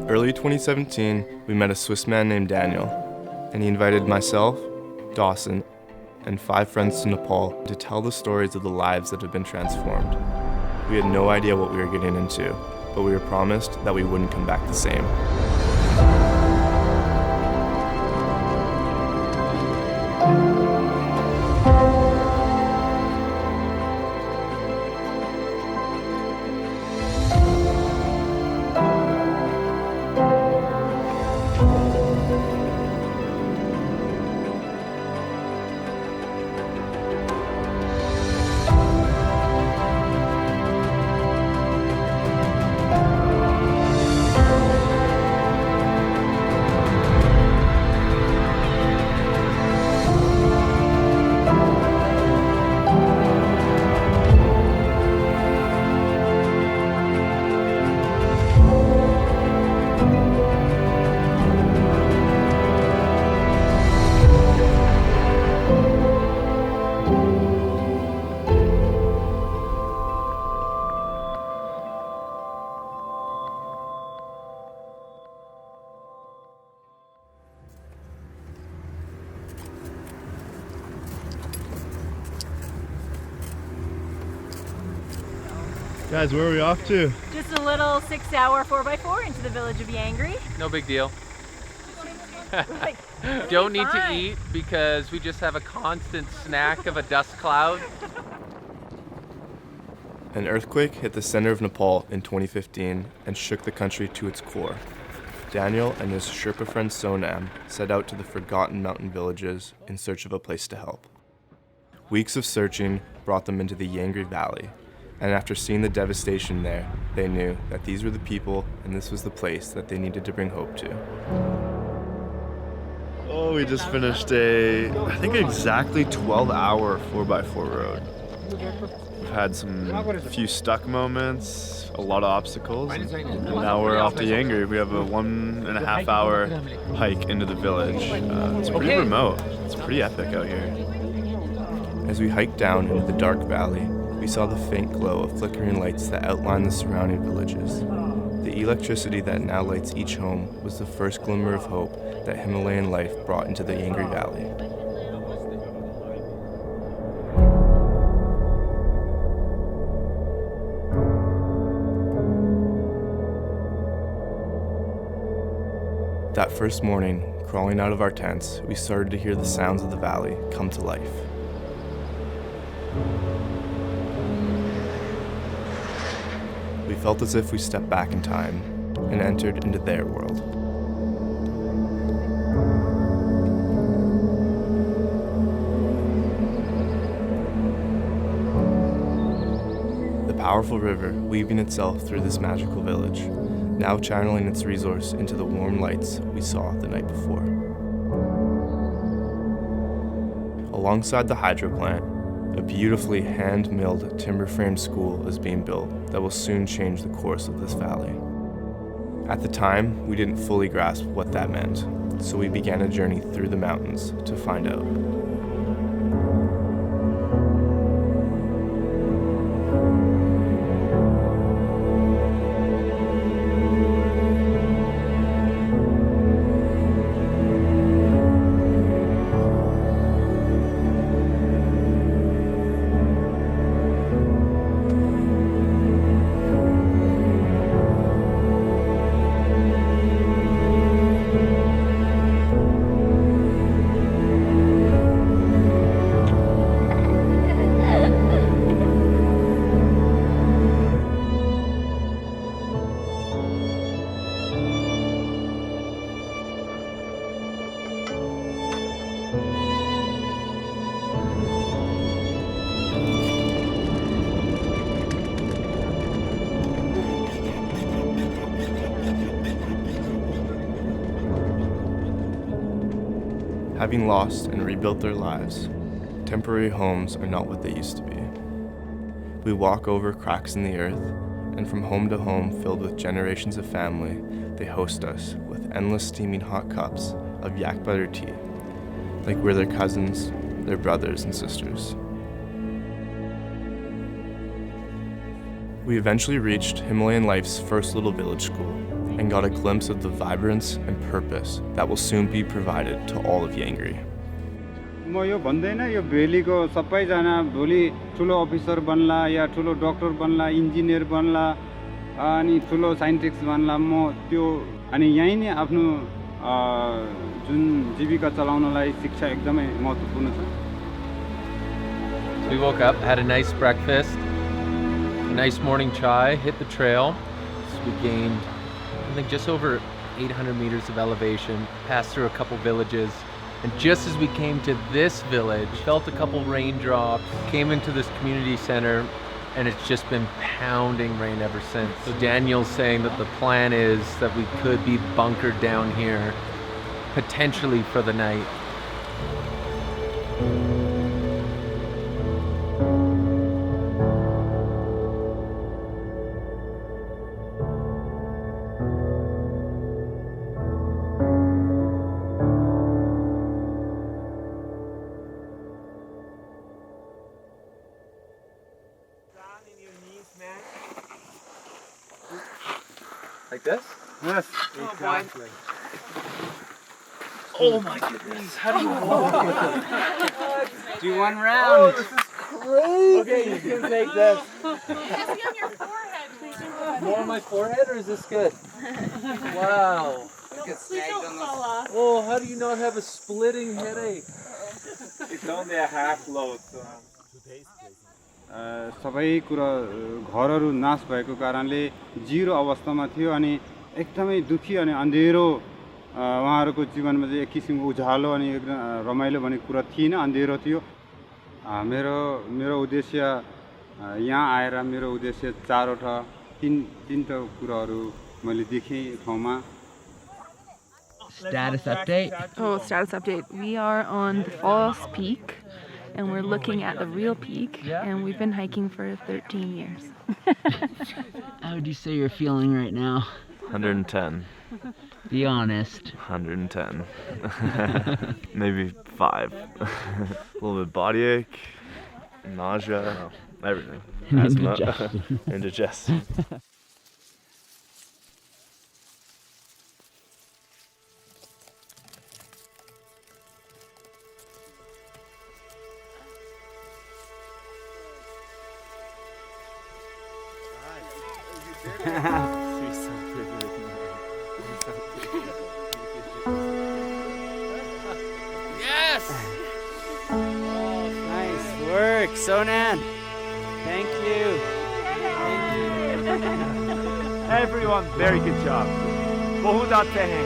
Early 2017, we met a Swiss man named Daniel, and he invited myself, Dawson, and 5 friends to Nepal to tell the stories of the lives that have been transformed. We had no idea what we were getting into, but we were promised that we wouldn't come back the same. Guys, where are we off to? Just a little 6-hour 4x4 into the village of Yangri. No big deal. Like, Don't need to fine. eat because we just have a constant snack of a dust cloud. An earthquake hit the center of Nepal in 2015 and shook the country to its core. Daniel and his Sherpa friend Sonam set out to the forgotten mountain villages in search of a place to help. Weeks of searching brought them into the Yangri Valley, and after seeing the devastation there, they knew that these were the people and this was the place that they needed to bring hope to. Oh, we just finished I think exactly 12-hour 4x4 road. We've had a few stuck moments, a lot of obstacles, and now we're off to Yangri. We have a 1.5 hour hike into the village. It's pretty remote. It's pretty epic out here. As we hiked down into the dark valley, we saw the faint glow of flickering lights that outlined the surrounding villages. The electricity that now lights each home was the first glimmer of hope that Himalayan life brought into the Yangri Valley. That first morning, crawling out of our tents, we started to hear the sounds of the valley come to life. We felt as if we stepped back in time and entered into their world. The powerful river weaving itself through this magical village, now channeling its resource into the warm lights we saw the night before. Alongside the hydro plant, a beautifully hand-milled timber-framed school is being built that will soon change the course of this valley. At the time, we didn't fully grasp what that meant, so we began a journey through the mountains to find out. Having lost and rebuilt their lives, temporary homes are not what they used to be. We walk over cracks in the earth, and from home to home filled with generations of family, they host us with endless steaming hot cups of yak butter tea, like we're their cousins, their brothers and sisters. We eventually reached Himalayan life's first little village school and got a glimpse of the vibrance and purpose that will soon be provided to all of Yangri. म यो भन्दैन यो भेलीको सबैजना भोलि ठुलो officer बन्ला या ठुलो doctor बन्ला engineer बन्ला अनि ठुलो scientist बन्ला म त्यो अनि यही नै आफ्नो जुन जीविका चलाउनलाई शिक्षा एकदमै महत्त्वपूर्ण छ. We woke up, had a nice breakfast, a nice morning chai, hit the trail. So we gained, I think, just over 800 meters of elevation, passed through a couple villages. And just as we came to this village, felt a couple raindrops, came into this community center, and it's just been pounding rain ever since. So Daniel's saying that the plan is that we could be bunkered down here, potentially for the night. Like this? Yes. Exactly. Oh my goodness, how do you Do one round. this is crazy! Okay, you can take this. Just on your forehead, please. More on my forehead, or is this good? Wow. Please don't fall off. Oh, how do you not have a splitting headache? It's only a half load. So. सबै कुरा घरहरू नाश भएको कारणले zero अवस्थामा थियो अनि एकदमै दुखी अनि अँधेरो उहाँहरूको जीवनमा चाहिँ एक किसिमको उज्यालो अनि एकदम रमाइलो भन्ने कुरा थिएन, अँधेरो थियो. मेरो उद्देश्य यहाँ आएर मेरो उद्देश्य तीनटा कुराहरू मैले देखेँ ठाउँमा. Status update. Oh, status update. We are on the false peak and we're looking at the real peak, and we've been hiking for 13 years. How would you say you're feeling right now? 110. Be honest. 110. Maybe 5. A little bit body ache, nausea, everything. Asthma, indigestion. Yes! Nice work, Sonan. Thank you. Everyone, very good job. बहुत अच्छे हैं.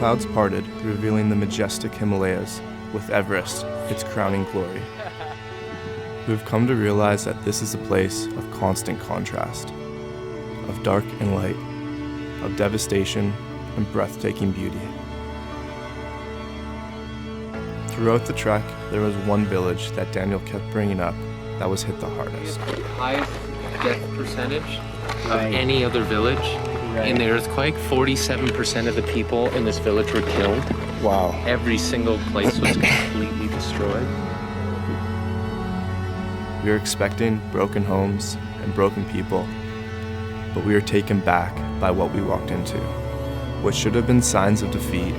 Clouds parted, revealing the majestic Himalayas, with Everest, its crowning glory. We've come to realize that this is a place of constant contrast, of dark and light, of devastation and breathtaking beauty. Throughout the trek, there was one village that Daniel kept bringing up that was hit the hardest. Highest death percentage of any other village. In the earthquake, 47% of the people in this village were killed. Wow. Every single place was completely destroyed. We were expecting broken homes and broken people, but we were taken back by what we walked into. What should have been signs of defeat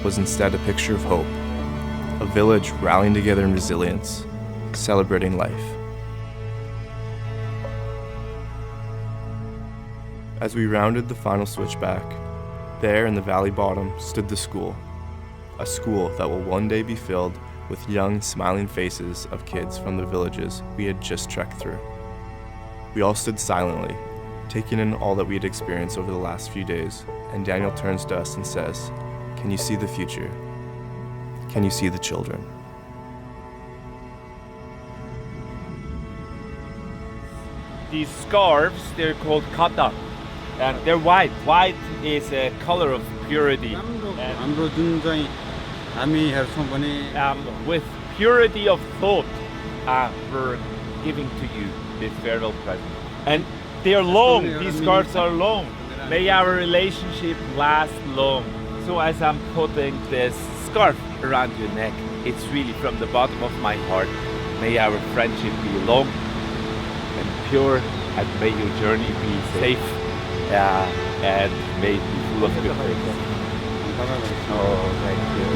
was instead a picture of hope, a village rallying together in resilience, celebrating life. As we rounded the final switchback, there in the valley bottom stood the school, a school that will one day be filled with young, smiling faces of kids from the villages we had just trekked through. We all stood silently, taking in all that we had experienced over the last few days, and Daniel turns to us and says, "Can you see the future? Can you see the children?" These scarves, they're called kata, and they're white. White is a color of purity. हाम्रो जुन चाहिँ हामी हेर्छौँ भने With purity of thought, we're giving to you this farewell present. And they are long, these scarves are long. May our relationship last long. So as I'm putting this scarf around your neck, it's really from the bottom of my heart. May our friendship be long and pure, and may your journey be safe, and may it be full of good things. Oh, thank you.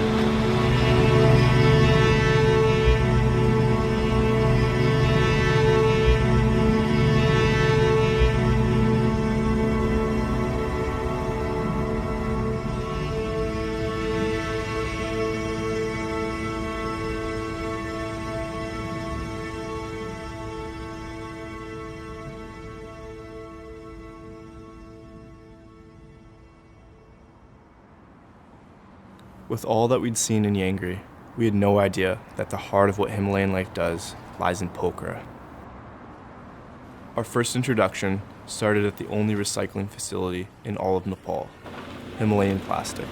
With all that we'd seen in Yangri, we had no idea that the heart of what Himalayan life does lies in Pokhara. Our first introduction started at the only recycling facility in all of Nepal, Himalayan plastic.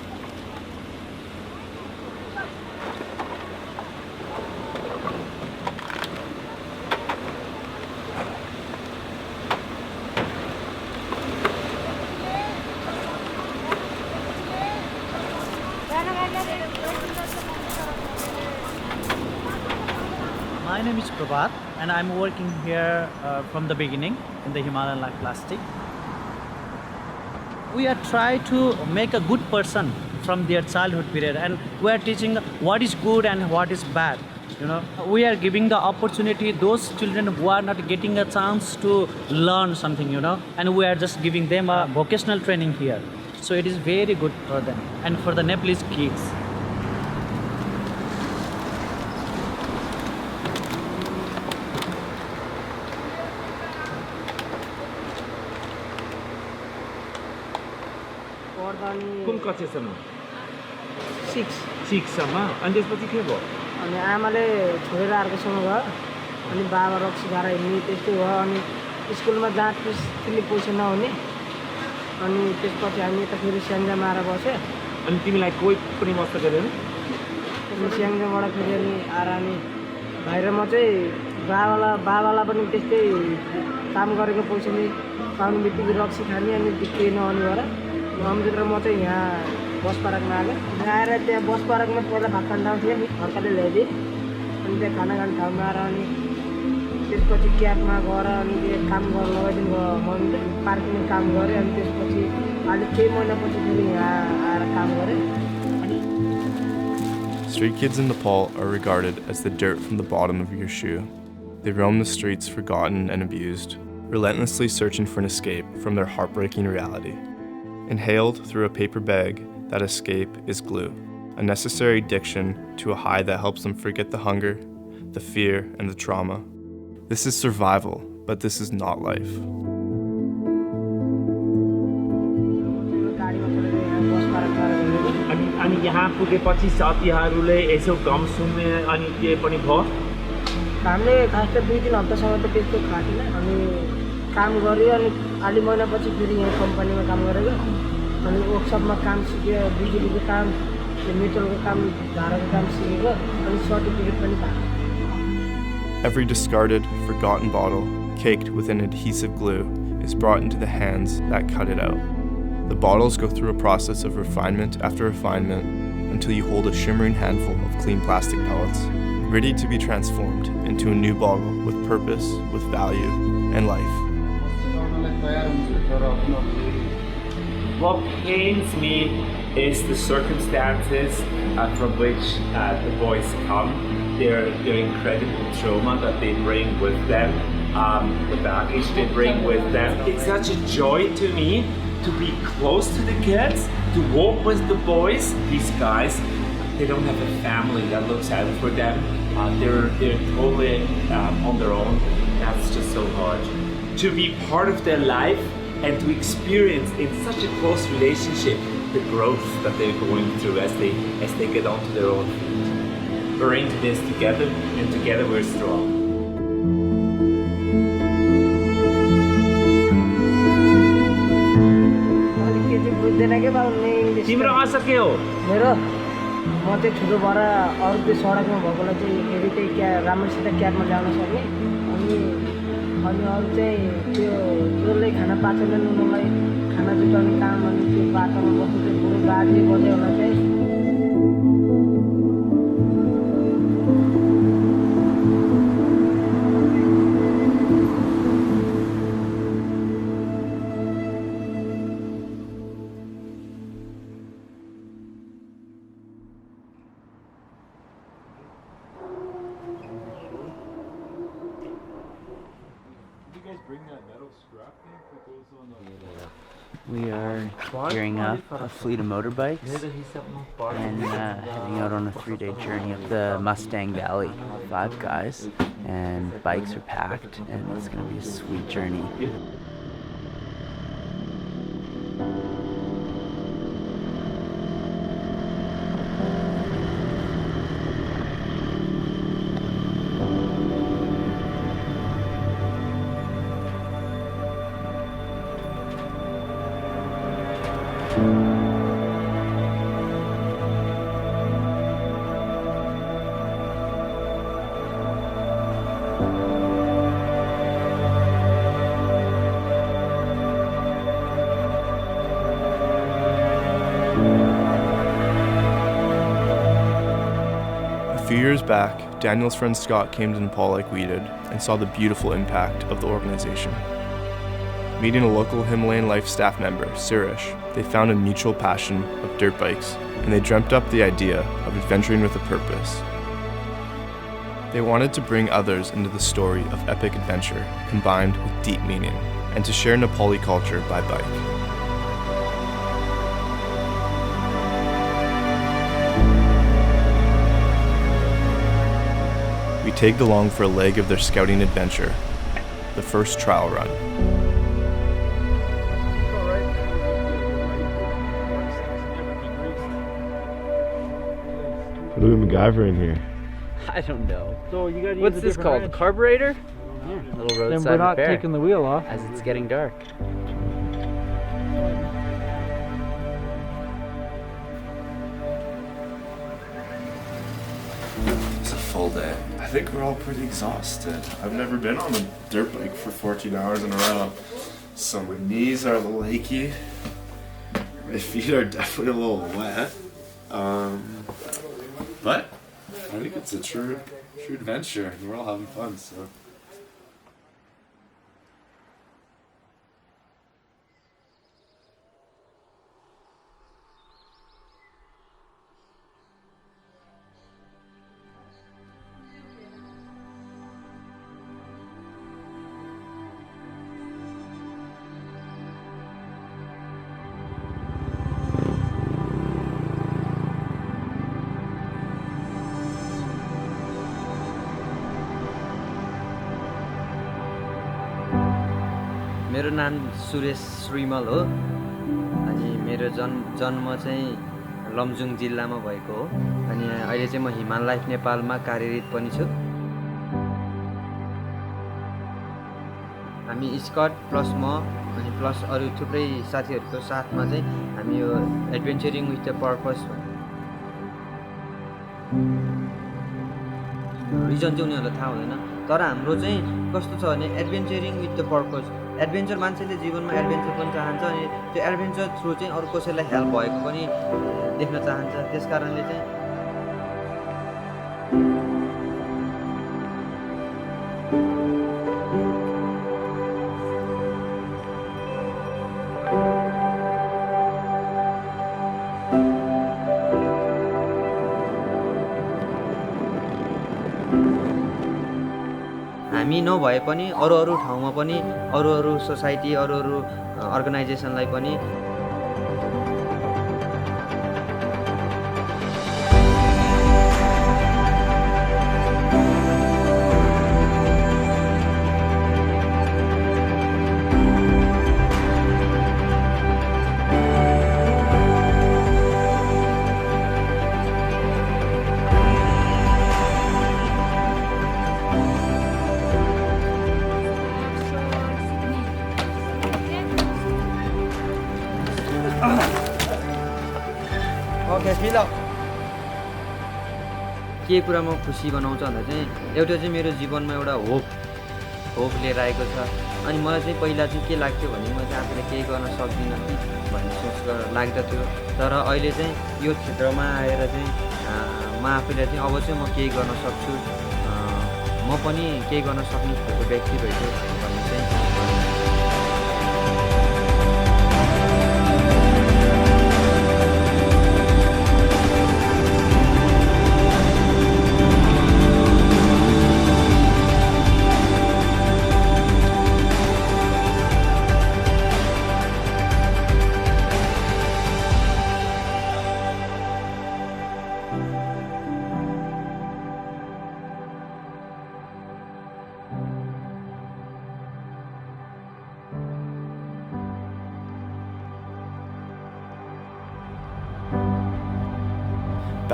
My name is Prabhat, and I'm working here from the beginning in the Himalayan Life Plastic. We are trying to make a good person from their childhood period, and we are teaching what is good and what is bad. You know, we are giving the opportunity those children who are not getting a chance to learn something, you know, and we are just giving them a vocational training here. So it is very good for them and for the Nepalese kids. कुन कक्षासम्म? 6 सम्म? अनि त्यसपछि के भयो? अनि आमाले छोडेर अर्कोसँग गयो अनि बाबा रक्सी खाएर हिँड्ने त्यस्तै भयो अनि स्कुलमा जाँच तिमीले पैसा नहुने अनि त्यसपछि हामी यता फेरि स्याङ्जामा आएर बस्यो अनि तिमीलाई कोही पनि मस्त गरेन? अनि स्याङ्जाबाट फेरि अनि आएर अनि भाइ र म चाहिँ बाबालाई पनि त्यस्तै काम गरेको पैसाले पाउने बित्तिकै रक्सी खाने अनि केही नहुने भएर अमृत र म चाहिँ यहाँ बस पार्कमा आएको आएर त्यहाँ बस पार्कमा पहिला भात खान आउँथ्यो नि अर्काले ल्याइदिए अनि त्यहाँ खाना खाने ठाउँमा आएर अनि त्यसपछि क्याबमा गएर अनि त्यो काम गर्न लगाइदिनु भयो पार्किङ काम गरेँ अनि त्यसपछि अहिले केही महिनापछि फेरि यहाँ आएर काम गरेँ अनि Street kids in Nepal are regarded as the dirt from the bottom of your shoe. They roam the streets forgotten and abused, relentlessly searching for an escape from their heartbreaking reality. Inhaled through a paper bag, that escape is glue, a necessary addiction to a high that helps them forget the hunger, the fear, and the trauma. This is survival, but this is not life. अनि यहाँ पुगेपछि साथीहरूले यसो गम सुन्ने अनि के पनि भयो? हामीले खास त 2-3 हप्तासम्म त त्यस्तो खाँदैन अनि काम गऱ्यो अनि अलि महिनापछि फेरि यहाँ कम्पनीमा काम गरेको अनि वर्कसपमा काम सिक्यो बिजुलीको काम मेटलको काम धाराको काम सिकेको अनि सर्टिफिकेट पनि पाएको Every discarded, forgotten bottle, caked with an adhesive glue, is brought into the hands that cut it out. The bottles go through a process of refinement after refinement until you hold a shimmering handful of clean plastic pellets, ready to be transformed into a new bottle with purpose, with value, and life. What pains me is the circumstances from which the boys come, their incredible trauma that they bring with them, the baggage they bring with them. It's such a joy to me to be close to the kids, to walk with the boys. These guys They don't have a family that looks out for them. They're totally on their own. That's just so hard. To be part of their life and to experience in such a close relationship the growth that they're going through as they get onto their own feet. We're into this together, and together we're strong. तिम्रो आशा के हो? मेरो म चाहिँ ठुलो भएर अरू त्यो सडकमा भएकोलाई चाहिँ फेरि त्यही राम्रोसित क्याबमा ल्याउन सक्ने अनि अरू चाहिँ त्यो जसले खाना पाचन नुनलाई खाना जुटाउने काम अनि त्यो बाटोमा बस्नु चाहिँ बुढो बाजे बजेहरूलाई चाहिँ We are gearing up a fleet of motorbikes and heading out on a 3-day journey up the Mustang Valley. 5 guys, and bikes are packed, and it's going to be a sweet journey. A few years back, Daniel's friend Scott came to Nepal like we did and saw the beautiful impact of the organization. Meeting a local Himalayan Life staff member, Suresh, they found a mutual passion of dirt bikes, and they dreamt up the idea of adventuring with a purpose. They wanted to bring others into the story of epic adventure combined with deep meaning, and to share Nepali culture by bike. We tagged along for a leg of their scouting adventure, the first trial run. Look at MacGyver in here. I don't know. So you gotta What's this called? Carburetor? Yeah. Little roadside Then we're not repair. taking the wheel off. As it's getting dark. It's a full day. I think we're all pretty exhausted. I've never been on a dirt bike for 14 hours in a row. So my knees are a little achy. My feet are definitely a little wet. But I think it's a true adventure, and we're all having fun, so. मेरो नाम सुरेश श्रीमल हो अनि मेरो जन्म चाहिँ लमजुङ जिल्लामा भएको हो अनि अहिले चाहिँ म हिमालय लाइफ नेपालमा कार्यरत पनि छु हामी स्कट प्लस म अनि प्लस अरु थुप्रै साथीहरुको साथमा चाहिँ हामी यो एडभेन्चरिङ विथ द पर्पस रिजन चाहिँ उनीहरुलाई थाहा हुँदैन तर हाम्रो चाहिँ कस्तो छ भने एडभेन्चरिङ विथ द पर्पस एडभेन्चर मान्छेले जीवनमा एडभेन्चर पनि चाहन्छ अनि त्यो एडभेन्चर थ्रु चाहिँ अरु कसैलाई हेल्प भएको पनि देख्न चाहन्छ त्यसकारणले चाहिँ हामी नभए पनि अरु ठाउँमा पनि अरु सोसाइटी अरु अर्गनाइजेसनलाई पनि के कुरामा खुसी बनाउँछ भन्दा चाहिँ एउटा चाहिँ मेरो जीवनमा एउटा होप लिएर आएको छ। अनि मलाई चाहिँ पहिला चाहिँ के लाग्थ्यो भने म चाहिँ आफूले केही गर्न सक्दिनँ कि भन्ने सोच लाग्दथ्यो। तर अहिले चाहिँ यो क्षेत्रमा आएर चाहिँ म आफूले चाहिँ अब चाहिँ म केही गर्न सक्छु, म पनि केही गर्न सक्ने खालको व्यक्ति रहेछु भन्ने चाहिँ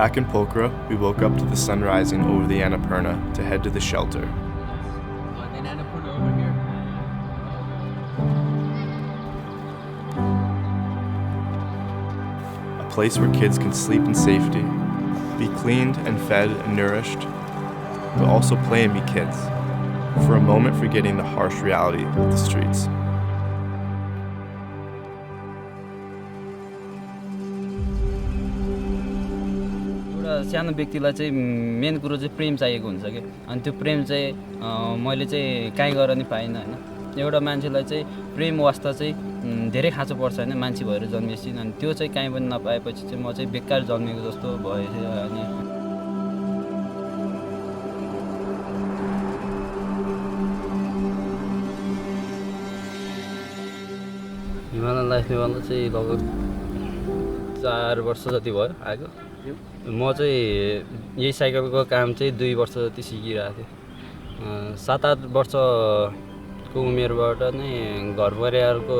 Back in Pokhara, we woke up to the sun rising over the Annapurna to head to the shelter. A place where kids can sleep in safety, be cleaned and fed and nourished, but also play and be kids, for a moment forgetting the harsh reality of the streets. सानो व्यक्तिलाई चाहिँ main कुरो चाहिँ प्रेम चाहिएको हुन्छ कि अनि त्यो प्रेम चाहिँ मैले चाहिँ काहीँ गरेर नि पाइनँ हैन। एउटा मान्छेलाई चाहिँ प्रेम वास्ता चाहिँ धेरै खाँचो पर्छ हैन, मान्छे भएर जन्मेपछि। अनि त्यो चाहिँ काहीँ पनि नपाएपछि चाहिँ म चाहिँ बेकार जन्मेको जस्तो भयो। अनि हिमालयन लाइफ नेपालमा चाहिँ लगभग 4 वर्ष जति भयो आएको। म चाहिँ यही साइकलको काम चाहिँ 2 वर्ष जति सिकिरहेको थिएँ। 7-8 वर्षको उमेरबाट नै घर परिवारको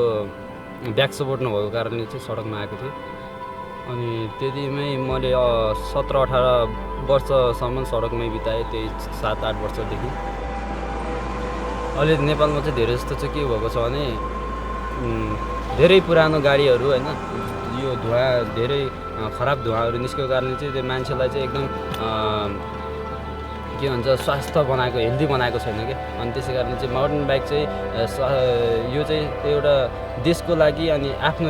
ब्याक सपोर्ट नभएको कारणले चाहिँ सडकमा आएको थिएँ। अनि त्यतिमै मैले 17-18 वर्षसम्म सडकमै बिताएँ, त्यही 7-8 वर्षदेखि। अहिले नेपालमा चाहिँ धेरै जस्तो चाहिँ के भएको छ भने धेरै पुरानो गाडीहरू हैन, यो धुवा धेरै खराब धुवाहरू निस्केको कारणले चाहिँ त्यो मान्छेलाई चाहिँ एकदम के भन्छ स्वास्थ्य बनाएको, हेल्दी बनाएको छैन क्या। अनि त्यसै कारण चाहिँ माउन्टेन बाइक चाहिँ यो चाहिँ एउटा देशको लागि अनि आफ्नो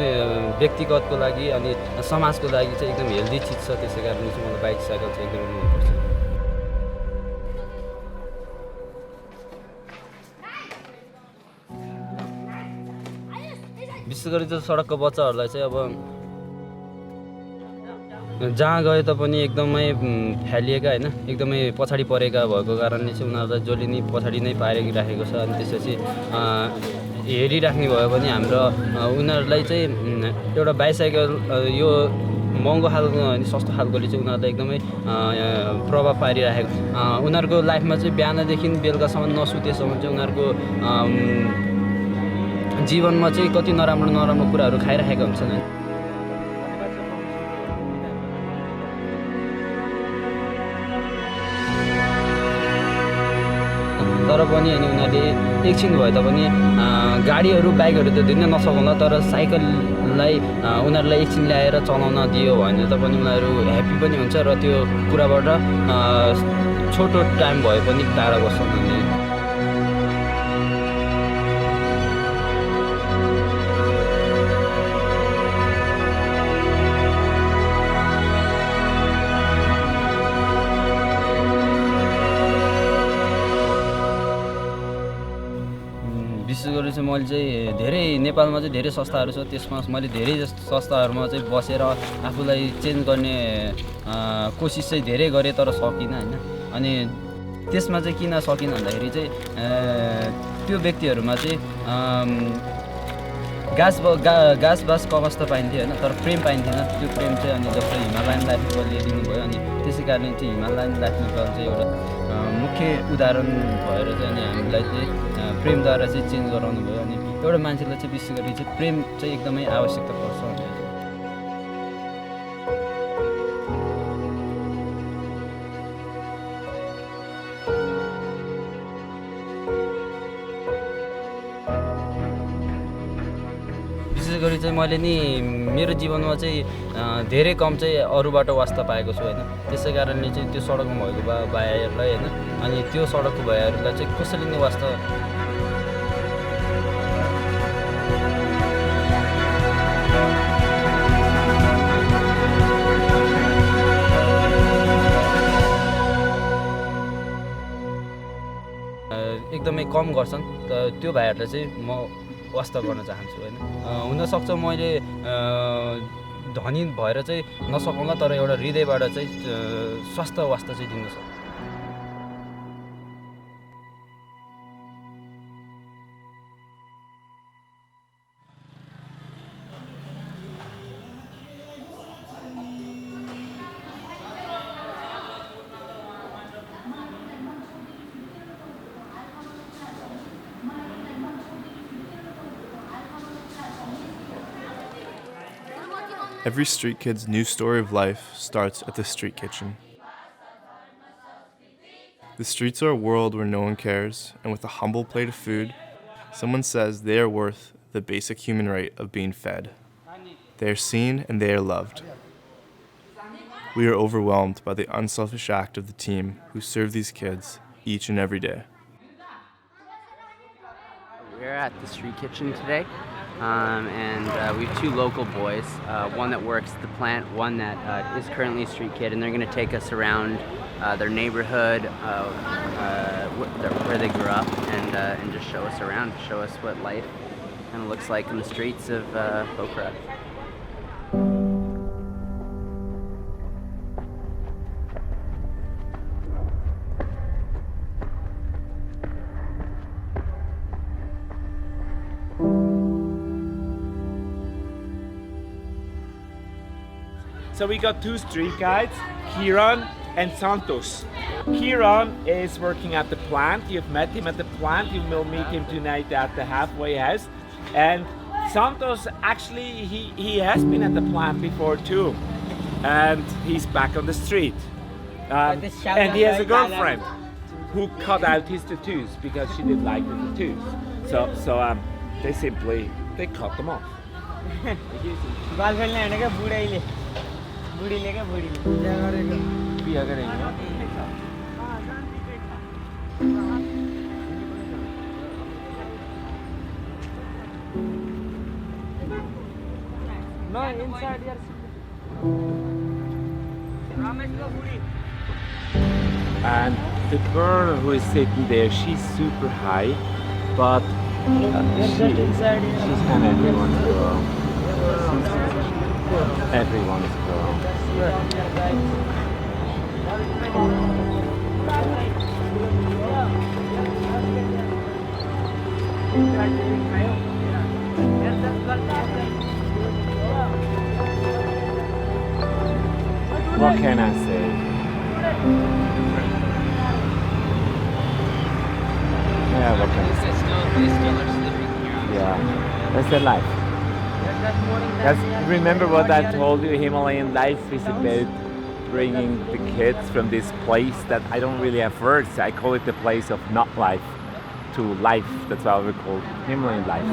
व्यक्तिगतको लागि अनि समाजको लागि चाहिँ एकदम हेल्दी चिज छ। त्यसै कारण चाहिँ मलाई बाइक साइकल चाहिँ एकदम मनपर्छ। विशेष गरी चाहिँ सडकको बच्चाहरूलाई चाहिँ अब जहाँ गए तापनि एकदमै फ्यालिएका हैन, एकदमै पछाडि परेका भएको कारणले चाहिँ उनीहरूलाई जसले नि पछाडि नै पारिराखेको छ। अनि त्यसपछि हेरिराख्ने भयो भने हाम्रो उनीहरूलाई चाहिँ एउटा बाइसाइकल यो महँगो खालको अनि सस्तो खालकोले चाहिँ उनीहरूलाई एकदमै प्रभाव पारिराखेको। उनीहरूको लाइफमा चाहिँ बिहानदेखि बेलुकासम्म नसुतेसम्म चाहिँ उनीहरूको जीवनमा चाहिँ कति नराम्रो कुराहरू खाइराखेका हुन्छन्। तर पनि अनि उनीहरूले एकछिन भए तापनि गाडीहरू बाइकहरू त दिनै नसकाउला, तर साइकललाई उनीहरूलाई एकछिन ल्याएर चलाउन दियो भने त पनि उनीहरू ह्याप्पी पनि हुन्छ र त्यो कुराबाट छोटो टाइम भए पनि टाढा बस्छन्। अनि विशेष गरी चाहिँ मैले चाहिँ धेरै नेपालमा चाहिँ धेरै संस्थाहरू छ, त्यसमा मैले धेरै जस्तो संस्थाहरूमा चाहिँ बसेर आफूलाई चेन्ज गर्ने कोसिस चाहिँ धेरै गरेँ, तर सकिनँ हैन। अनि त्यसमा चाहिँ किन सकिनँ भन्दाखेरि चाहिँ त्यो व्यक्तिहरूमा चाहिँ घाँस बास कवच त पाइन्थ्यो हैन, तर प्रेम पाइन्थेन। त्यो प्रेम चाहिँ अनि जस्तो हिमालयन लाइफ नेपालले दिनुभयो। अनि त्यसै कारणले चाहिँ हिमालयन लाइफ नेपाल चाहिँ एउटा मुख्य उदाहरण भएर चाहिँ अनि हामीलाई चाहिँ प्रेमद्वारा चाहिँ चेन्ज गराउनु भयो। अनि एउटा मान्छेलाई चाहिँ विशेष गरी चाहिँ प्रेम चाहिँ एकदमै आवश्यकता पर्छ। विशेष गरी चाहिँ मैले नि मेरो जीवनमा चाहिँ धेरै कम चाहिँ अरूबाट वास्ता पाएको छु हैन। त्यसै कारणले चाहिँ त्यो सडकमा भएको भाइहरूलाई हैन अनि त्यो सडकको भाइहरूलाई चाहिँ कसैले नि वास्ता एकदमै कम गर्छन्। त त्यो भाइहरूलाई चाहिँ म वास्ता गर्न चाहन्छु हैन। हुनसक्छ मैले धनी भएर चाहिँ नसकौँला तर एउटा हृदयबाट चाहिँ स्वास्थ्य वास्ता चाहिँ दिन सक्छु। Every street kid's new story of life starts at the street kitchen. The streets are a world where no one cares, and with a humble plate of food, someone says they are worth the basic human right of being fed. They are seen and they are loved. We are overwhelmed by the unselfish act of the team who serve these kids each and every day. We're at the street kitchen today. And we have two local boys, one that works at the plant, one that is currently a street kid, and they're going to take us around their neighborhood, where they grew up, and just show us around, show us what life kind of looks like in the streets of Pokhara. So we got two street guides, Kiran and Santos. Kiran is working at the plant. You've met him at the plant. You will meet him tonight at the halfway house. And Santos, actually, he has been at the plant before too. And he's back on the street. And he has a girlfriend who cut out his tattoos because she didn't like the tattoos. So they cut them off. No, inside your And the girl who is sitting there, she's super high, but she's kind of everyone's girl. Everyone's girl. What can I say? Yeah, what can I say? Yeah, that's their life. Remember what I told you, Himalayan life is about bringing the kids from this place that I don't really have words. I call it the place of not life to life. That's why we call Himalayan life.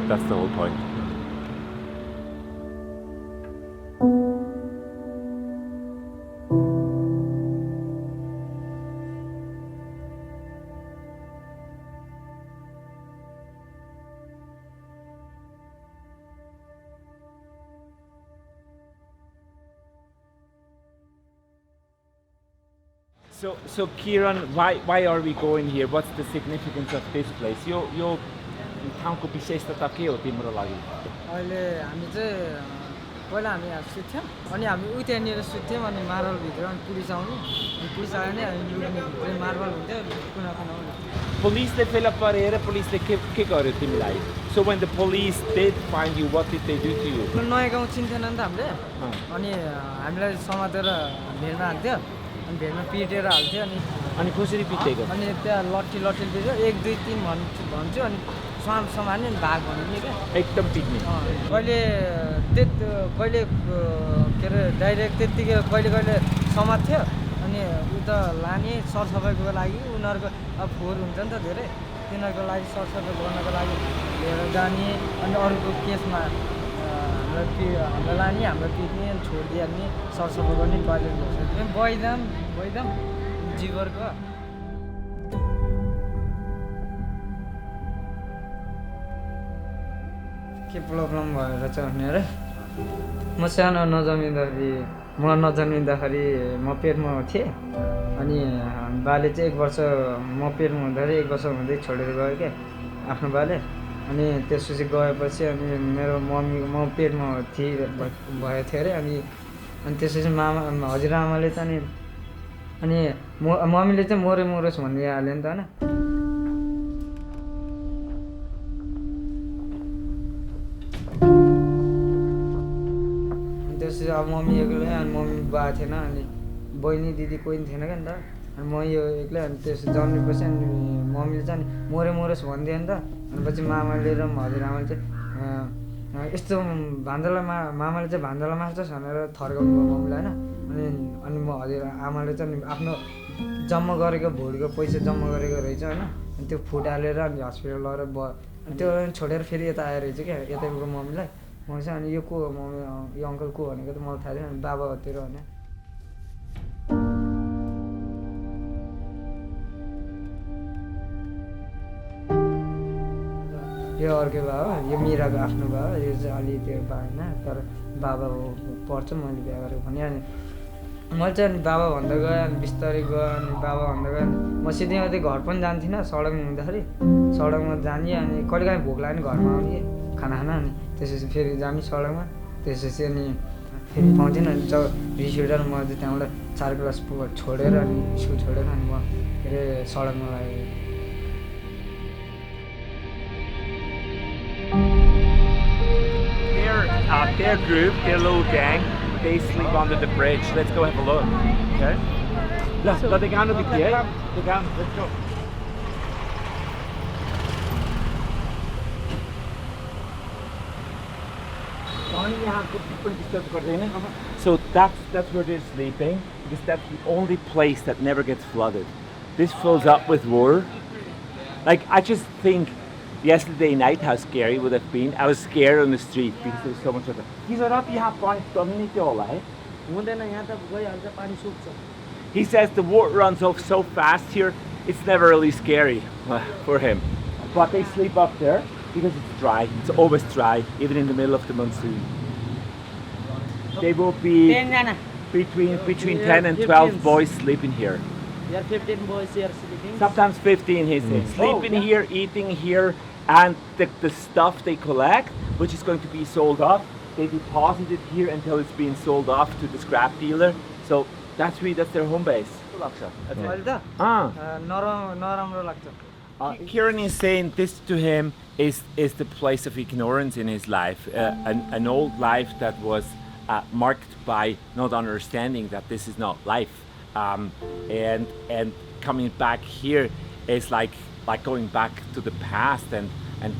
That's the whole point. So Kiran, why are we going here? What's the significance of this place? यो ठाउँको विशेषता के हो तिम्रो लागि? अहिले हामी चाहिँ पहिला हामी यहाँ सुत्थ्यौँ अनि हामी उही त्यहाँनिर सुत्थ्यौँ अनि मार्बल भित्र अनि पुलिस आउने अनि पुलिस आयो भने हामी लुक्ने भित्रै मार्बल हुन्थ्यो कुना कुना Policeले फेला परेर पुलिसले के गर्यो तिमीलाई? So when the police did find you, what did they do to you? नयाँ गाउँ चिन्थेन नि त हामीले अनि हामीलाई समातेर भेडमा हान्थ्यो अनि भेडमा पिटेर हाल्थ्यो अनि कसरी पिटेको? अनि त्यहाँ लट्ठी पिट्यो 1 2 3 भन्छु अनि समान्यो नि भाग भन्ने क्या एकदम पिट्ने कहिले कहिले के अरे डाइरेक्ट त्यतिकै कहिले समात्थ्यो अनि उता लाने सरसफाइको लागि उनीहरूको अब फोहोर हुन्छ नि त धेरै तिनीहरूको लागि सरसफाइ गर्नको लागि लिएर जाने अनि अरूको केसमा हामीलाई लाने हाम्रो टिप्ने अनि छोडिदिइहाल्ने सरसफाइ गर्ने टोइलेट बस्ने बैदम जीवरको के प्रब्लम भएर चाहिँ भनेर म सानो नजन्मिँदाखेरि म पेटमा थिएँ अनि बाले चाहिँ 1 वर्ष म पेटमा हुँदाखेरि 1 वर्ष हुँदै छोडेर गयो क्या आफ्नो बाले अनि त्यसपछि गएपछि अनि मेरो म पेटमा भएको थियो अरे अनि त्यसपछि हजुरआमाले चाहिँ अनि मम्मीले चाहिँ मरोस् भन्ने हाल्यो नि त होइन त्यसपछि अब मम्मी एक्लै अनि मम्मी बा थिएन अनि बहिनी दिदी कोही थिएन क्या नि त अनि म यो एक्लै अनि त्यसपछि जन्मेपछि अनि मम्मीले चाहिँ मरोस् भनिदियो नि त अनि पछि मामाले र हजुरआमाले चाहिँ यस्तो मामाले चाहिँ भान्जालाई मार्छस् भनेर थर्काउनु भयो मम्मीलाई होइन अनि म हजुरआमाले चाहिँ आफ्नो जम्मा गरेको भुँडीको पैसा जम्मा गरेको रहेछ होइन अनि त्यो फुटालेर अनि हस्पिटल लगेर अनि त्यो छोडेर फेरि यता आएर रहेछ क्या यताको मम्मीलाई म चाहिँ अनि यो को हो मम्मी यो अङ्कल को भनेको त मलाई थाहा थिएन अनि बाबा हो तेरो भने यो अर्कै बाबा यो मिराको आफ्नो बाबा यो चाहिँ अलि त्यो बा होइन तर बाबा पर्छ मैले बिहा गरेको भने अनि मैले चाहिँ अनि बाबा भन्दा गएँ अनि बिस्तारै गएँ अनि बाबा भन्दा गएँ म सिधै मात्रै घर पनि जान्थिनँ सडकमा हुँदाखेरि सडकमा जाने अनि कहिलेकाहीँ भोक लाग्यो भने घरमा आउने खाना अनि त्यसपछि फेरि जाने सडकमा त्यसपछि अनि फेरि पाउँथेन अनि रिस उठेर म चाहिँ त्यहाँबाट 4 क्लास छोडेर अनि स्कुल छोडेर अनि म फेरि सडकमा लागेँ Their group, their little gang, they sleep under the bridge. Let's go have a look. Okay? Let the gang be clear. The gang, let's go. So that's where they're sleeping because that's the only place that never gets flooded. This fills up with water. Like I just think yesterday night how scary would have been. I was scared on the street because there was so much water. He says the water runs off so fast here, it's never really scary for him. But they sleep up there because it's dry. It's always dry, even in the middle of the monsoon. They will be between 10 and 12 boys sleeping here. There are 15 boys here sleeping. Sometimes 15, he says. Sleeping here, eating here, and the stuff they collect, which is going to be sold off, they deposit it here until it's being sold off to the scrap dealer. So that's their home base. Kieran is saying this to him is the place of ignorance in his life, an old life that was marked by not understanding that this is not life, and coming back here is like going back to the past and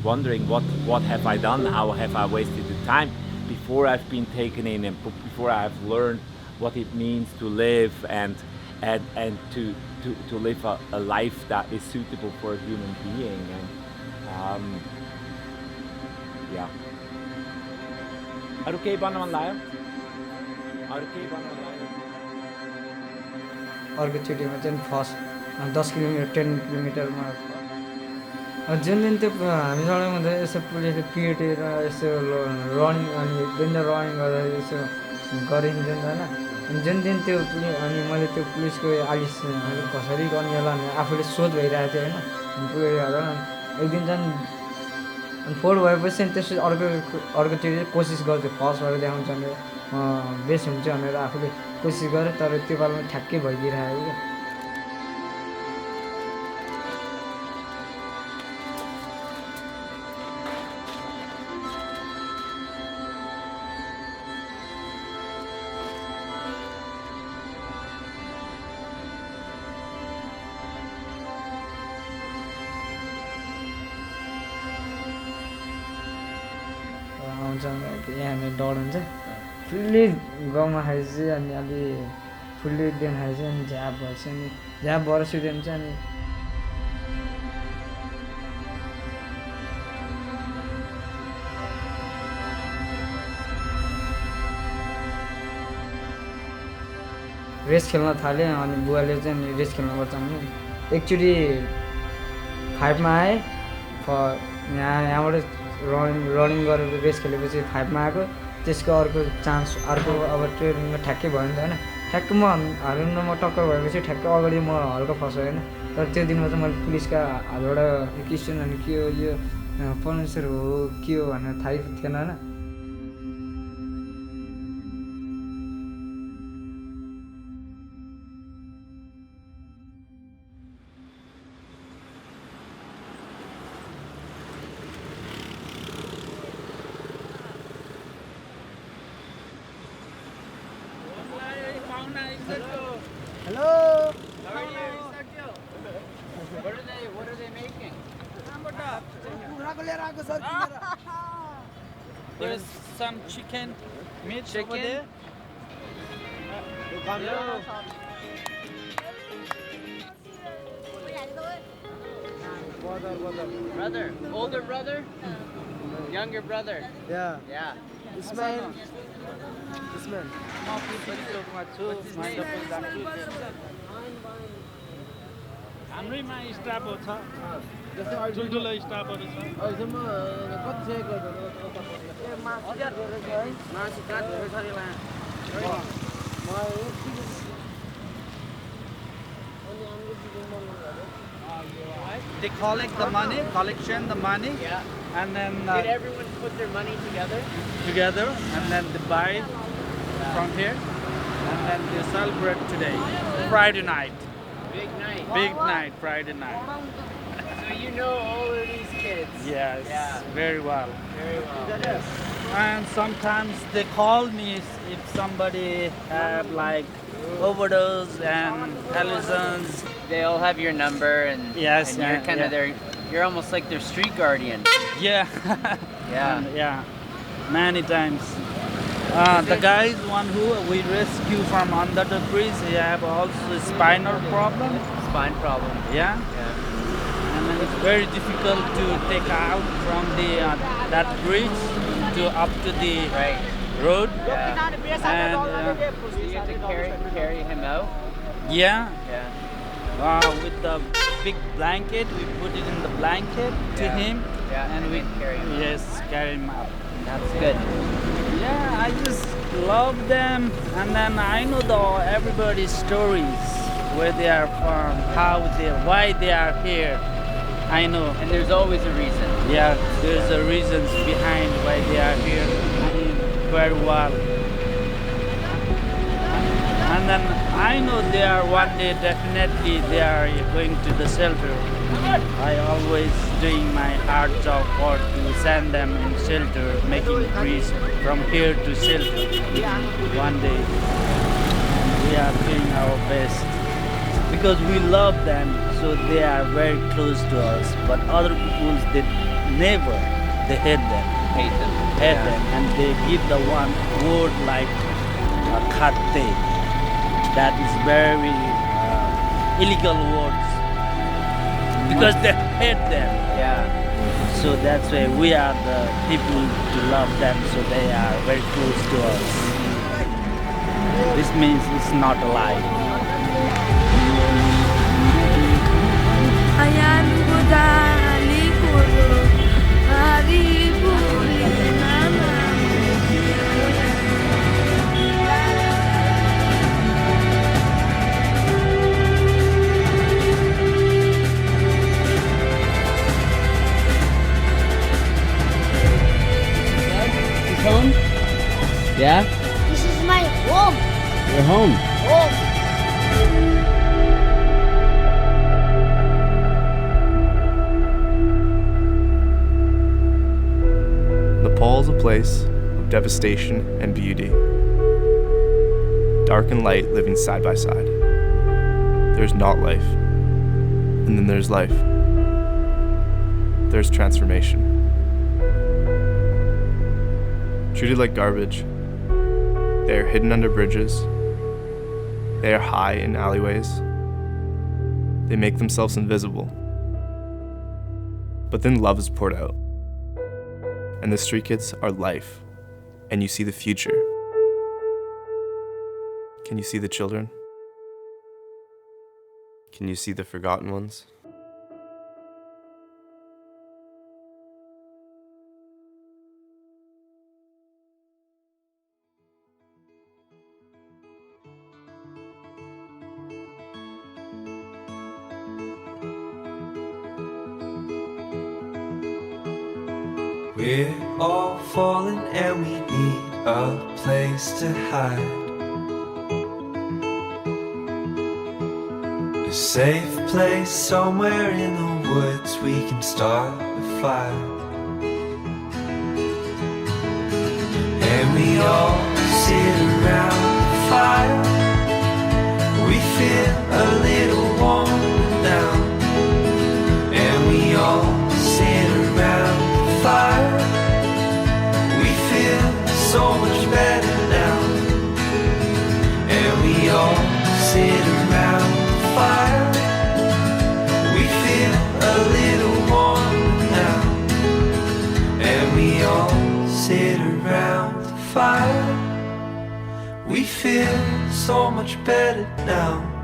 wondering what have I done, how have I wasted the time before I've been taken in and before I've learned what it means to live and to live a life that is suitable for a human being. And yeah. Okay, Banaman Lion. Okay, Banaman Lion. अर्कोचोटिमा चाहिँ first 10 kilometre 10 किलोमिटरमा जुन दिन त्यो हामी सडकमा हुँदा यसो पुलिसले पिटेर यसो running अनि दिन running गर्दा यसो गरिन्छ नि त होइन अनि जुन दिन त्यो अनि मैले त्यो पुलिसको आलिस कसरी गर्ने होला भने आफूले सोच भइरहेको थियो होइन पुगेर एक दिन चाहिँ अनि फोल्ड भएपछि त्यसपछि अर्कोचोटि कोसिस गर्छु फर्स्ट भएर देखाउँछ भनेर बेस्ट हुन्छ भनेर आफूले कोसिस गरेँ तर त्यो पालामा ठ्याक्कै भइदिइरहेको क्या यहाँनिर डर हुन्छ फुल्ली गाउँमा खाएपछि अनि अलि फुल्ली दिन खाएपछि अनि झ्याप भएपछि अनि झ्याप भएर सुत्यो भने चाहिँ अनि रेस खेल्न थालेँ अनि बुवाले चाहिँ नि रेस खेल्नुपर्छ भने एकचोटि 5 मा आएँ यहाँबाट रनिङ गरेर रेस खेलेपछि 5 मा आएको त्यसको अर्को चान्स अर्को अब ट्रेनिङमा ठ्याक्कै भयो नि त होइन ठ्याक्क म हारुनमा म टक्कर भएपछि ठ्याक्क अगाडि म हल्का फसेँ होइन तर त्यो दिनमा चाहिँ मैले पुलिसका हातबाट क्वेसन अनि के हो यो परमेश्वर हो के हो भनेर थाहै थिएन होइन Hello. How are you? What are they making? There's some chicken meat over Chicken? there. Brother, older brother, younger brother. Yeah. Yeah. Ismail. Ismail. What's his name? हाम्रैमा स्टाफहरू छ ठुल्ठुलो स्टाफहरू छ They collect the money, collection the money, and then Did everyone put their money together? and then they buy from here, and then they celebrate today, Friday night. Big night. Big night, Friday night. So you know all of these kids. Yes, Yeah. very well. Very well. And sometimes they call me if somebody have like overdose and hallucinations. They all have your number, and Yes, and you're yeah, kind of yeah. you're almost like their street guardian. Yeah, Yeah. yeah, many times. The guy is one who we rescue from under the bridge. He have also spinal problem. Spine problem. Yeah. Yeah. And then it's very difficult to take out from the that bridge to up to the Right. road. Yeah. And So you have to carry him out. yeah, Yeah. with the big blanket, we put it in the blanket to Yeah. him, Yeah. and we then carry him. carry him up. That's good. Yeah, I just love them, and then I know everybody's stories, where they are from, why they are here. I know. And there's always a reason. Yeah, there's a reasons behind why they are here. I mean, very well. And then I know they are one day definitely they are going to the shelter. I always doing my hard job for to send them in shelter, making bridge from here to shelter. One day, we are doing our best because we love them, so they are very close to us. But other people, they never, they hate them, Hate them. and they give the one word like khatte. That is very illegal words because they hate them. Yeah. So that's why we are the people to love them, so they are very close to us. This means it's not a lie. Home? Yeah? This is my home. You're home. Nepal is a place of devastation and beauty. Dark and light living side by side. There's not life. And then there's life. There's transformation. Treated like garbage, they are hidden under bridges. They are high in alleyways. They make themselves invisible. But then love is poured out. And the street kids are life. And you see the future. Can you see the children? Can you see the forgotten ones? We're all falling and we need a place to hide. A safe place somewhere in the woods we can start a fire. And we all sit around the fire. We feel a little warm now. And we all sit around the fire. We feel so much better now. And we all sit around the fire. We feel a little warm now. And we all sit around the fire. We feel so much better now.